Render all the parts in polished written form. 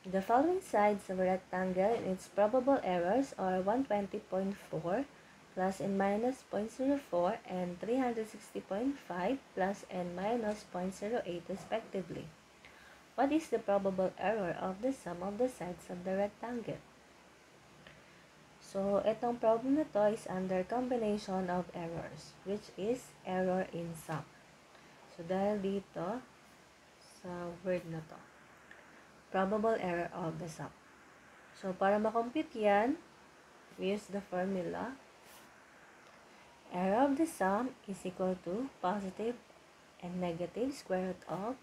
The following sides of a rectangle and its probable errors are 120.4 plus and minus 0.04 and 360.5 plus and minus 0.08 respectively. What is the probable error of the sum of the sides of the rectangle? So, itong problem na to is under combination of errors, which is error in sum. So, dahil dito sa word na to, probable error of the sum. So, para makompute yan, we use the formula. Error of the sum is equal to positive and negative square root of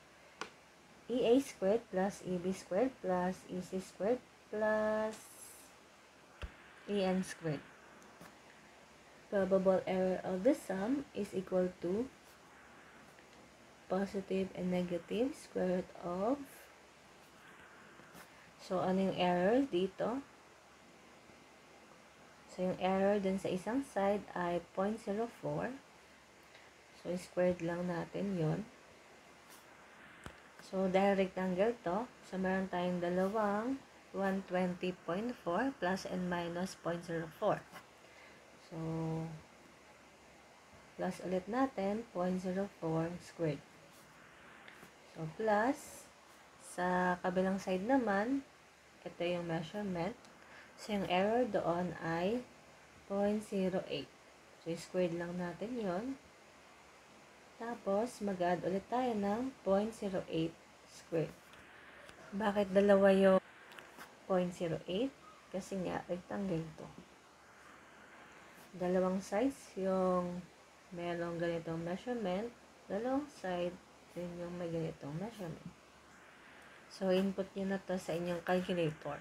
EA squared plus EB squared plus EC squared plus EN squared. Probable error of the sum is equal to positive and negative square root of, so ano yung error dito? So yung error dun sa isang side ay 0.04. So squared lang natin yon. So dahil rectangle to, so meron tayong dalawang 120.4 plus and minus 0.04. So plus ulit natin 0.04 squared. So plus sa kabilang side naman, ito yung measurement. So yung error doon ay 0.08. So squared lang natin yon. Tapos mag-add ulit tayo ng 0.08 squared. Bakit dalawa yung 0.08? Kasi nga rectangle to. Dalawang sides yung merong ganitong measurement, dalawang side din yung may ganitong measurement. So, input nyo na to sa inyong calculator.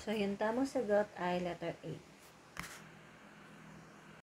So, yung tamang sagot ay letter A.